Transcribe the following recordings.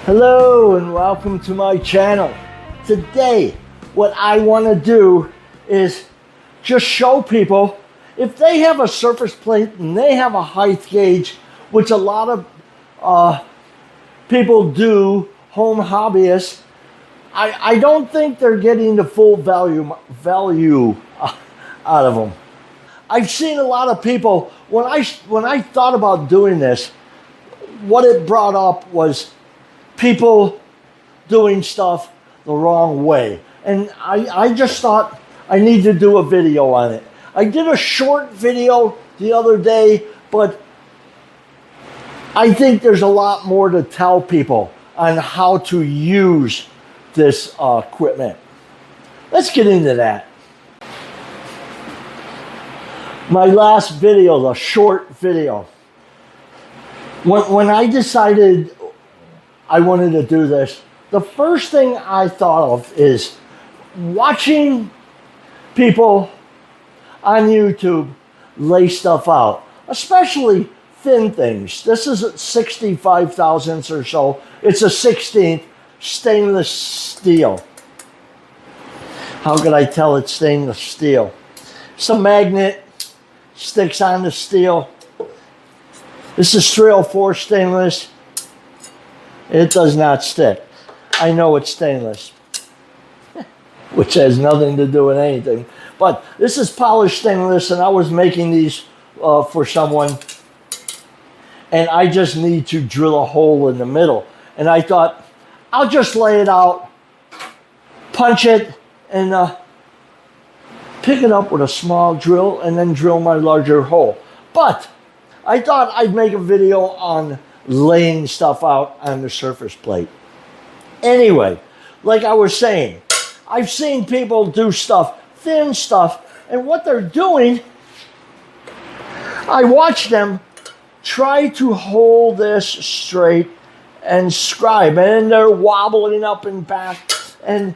Hello and welcome to my channel. Today, what I want to do is just show people if they have a surface plate and they have a height gauge, which a lot of people do, home hobbyists, I don't think they're getting the full value out of them. I've seen a lot of people, when I thought about doing this, what it brought up was people doing stuff the wrong way. And I just thought I need to do a video on it. I did a short video the other day, but I think there's a lot more to tell people on how to use this equipment. Let's get into that. My last video, the short video. When I decided I wanted to do this, the first thing I thought of is watching people on YouTube lay stuff out, especially thin things. This is at 65 thousandths or so. It's a 16th stainless steel. How could I tell it's stainless steel? Some magnet sticks on the steel. This is 304 stainless. It does not stick. I know it's stainless, which has nothing to do with anything. But this is polished stainless, and I was making these for someone, and I just need to drill a hole in the middle. And I thought, I'll just lay it out, punch it, and pick it up with a small drill, and then drill my larger hole. But I thought I'd make a video on laying stuff out on the surface plate. Anyway, like I was saying, I've seen people do stuff, thin stuff, and what they're doing, I watch them try to hold this straight and scribe, and they're wobbling up and back, and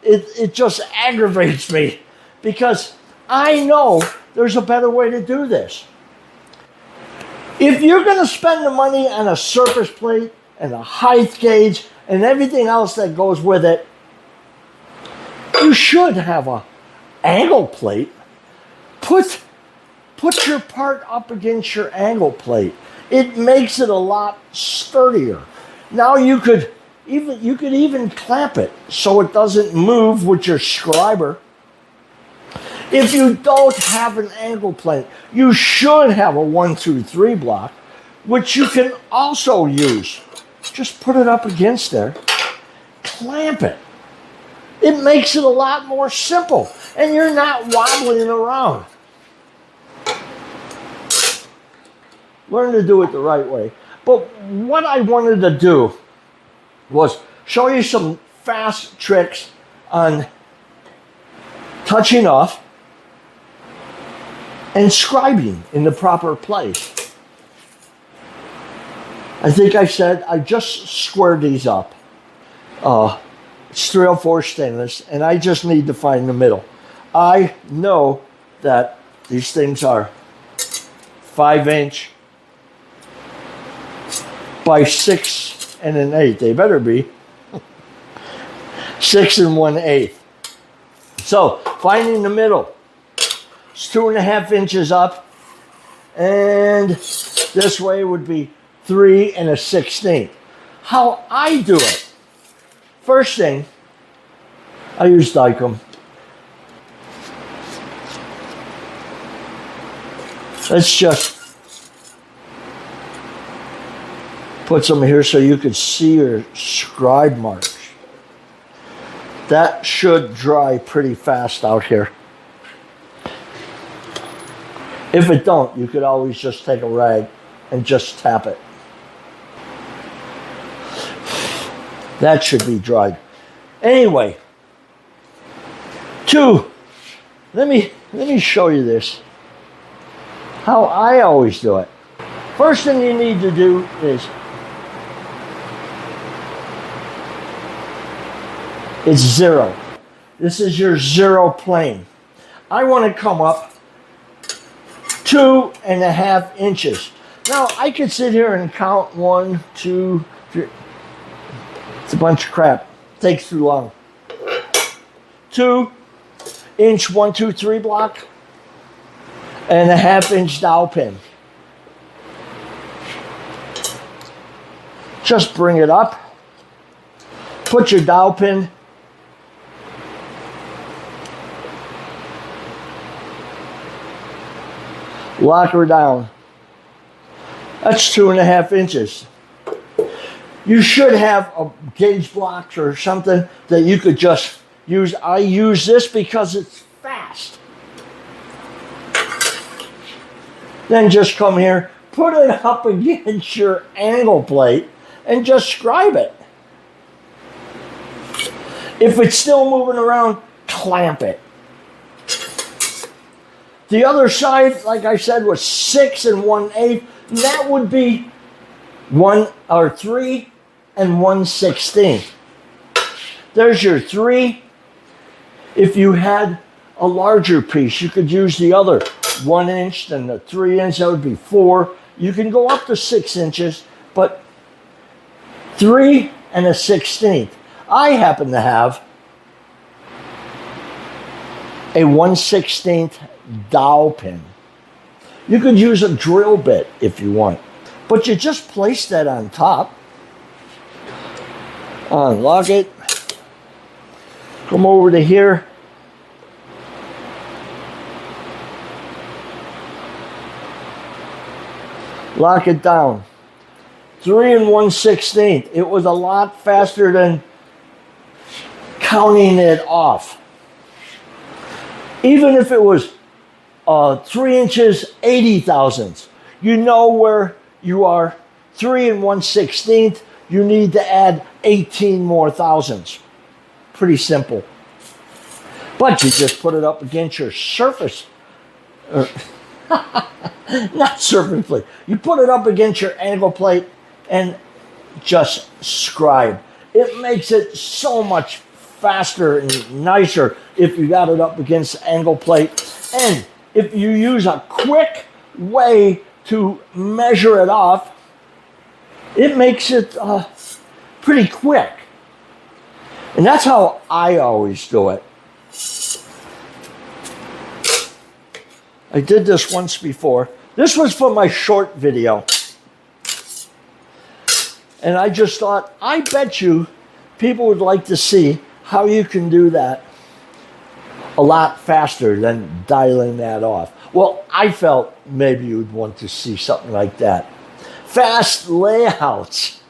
it just aggravates me because I know there's a better way to do this. If you're going to spend the money on a surface plate and a height gauge and everything else that goes with it, you should have an angle plate. Put your part up against your angle plate. It makes it a lot sturdier. Now you could even clamp it so it doesn't move with your scriber. If you don't have an angle plate, you should have a 1, 2, 3 block, which you can also use. Just put it up against there, clamp it. It makes it a lot more simple, and you're not wobbling around. Learn to do it the right way. But what I wanted to do was show you some fast tricks on touching off and scribing in the proper place. I think I said I just squared these up. It's 304 stainless, and I just need to find the middle. I know that these things are 5" by 6 1/8. They better be 6 1/8. So finding the middle. It's 2.5 inches up, and this way would be 3 1/16. How I do it. First thing, I use Dykem. Let's just put some here so you could see your scribe marks. That should dry pretty fast out here. If it don't, you could always just take a rag and just tap it. That should be dried. Anyway, 2, let me show you this. How I always do it. First thing you need to do is, it's 0. This is your 0 plane. I want to come up 2.5 inches. Now I could sit here and count 1, 2, 3. It's a bunch of crap. Takes too long. 2-inch 1, 2, 3 block and a 1/2-inch dowel pin. Just bring it up. Put your dowel pin lock her down. That's 2.5 inches. You should have a gauge block or something that you could just use. I use this because it's fast. Then just come here, put it up against your angle plate and just scribe it. If it's still moving around, clamp it. The other side, like I said, was 6 1/8. That would be 3 1/16. There's your 3. If you had a larger piece, you could use the other 1 inch, then the 3 inch, that would be 4. You can go up to 6 inches, but 3 1/16. I happen to have a 1/16 dowel pin. You could use a drill bit if you want, but you just place that on top, unlock it, come over to here, lock it down. 3 1/16. It was a lot faster than counting it off. Even if it was 3 inches, 80 thousandths. You know where you are. 3 1/16. You need to add 18 more thousandths. Pretty simple. But you just put it up against your surface. Not surface plate. You put it up against your angle plate and just scribe. It makes it so much faster and nicer if you got it up against the angle plate. And if you use a quick way to measure it off, it makes it pretty quick. And that's how I always do it. I did this once before. This was for my short video. And I just thought, I bet you people would like to see how you can do that a lot faster than dialing that off. Well, I felt maybe you'd want to see something like that. Fast layouts.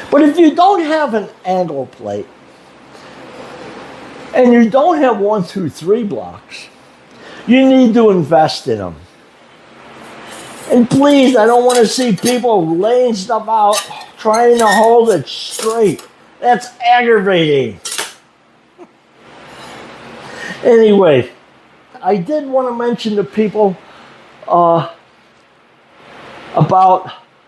But if you don't have an angle plate and you don't have 1, 2, 3 blocks, you need to invest in them. And please, I don't want to see people laying stuff out, trying to hold it straight. That's aggravating. Anyway, I did want to mention to people about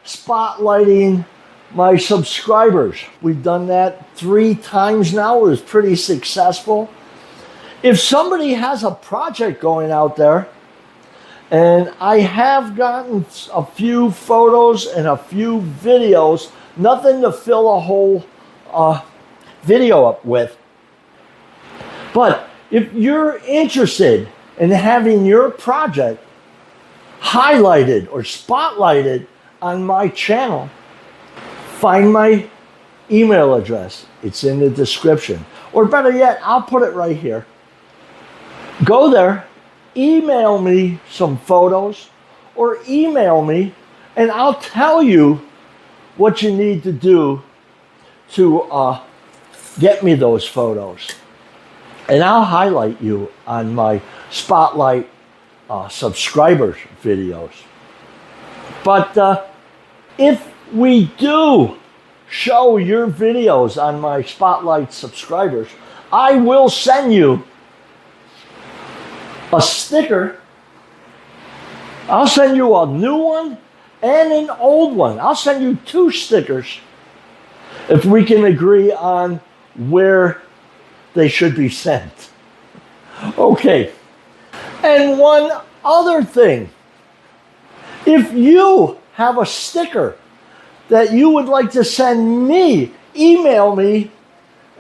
spotlighting my subscribers. We've done that 3 times now. It was pretty successful. If somebody has a project going out there, and I have gotten a few photos and a few videos, nothing to fill a whole video up with. But if you're interested in having your project highlighted or spotlighted on my channel, find my email address. It's in the description. Or better yet, I'll put it right here. Go there, email me some photos, or email me, and I'll tell you what you need to do to get me those photos. And I'll highlight you on my Spotlight subscribers videos. But if we do show your videos on my Spotlight subscribers, I will send you a sticker. I'll send you a new one and an old one. I'll send you 2 stickers if we can agree on where they should be sent. Okay. And one other thing. If you have a sticker that you would like to send me email me,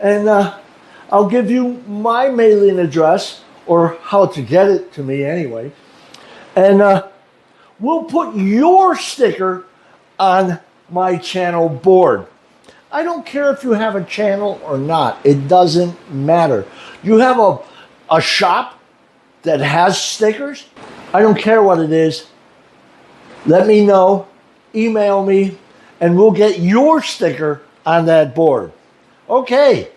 and I'll give you my mailing address, or how to get it to me anyway. And we'll put your sticker on my channel board. I don't care if you have a channel or not. It doesn't matter. You have a shop that has stickers. I don't care what it is. Let me know. Email me, and we'll get your sticker on that board. Okay.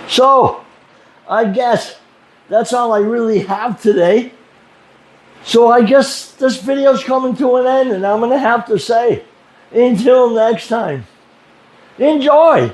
So, I guess that's all I really have today. So I guess this video's coming to an end, and I'm going to have to say, until next time, enjoy.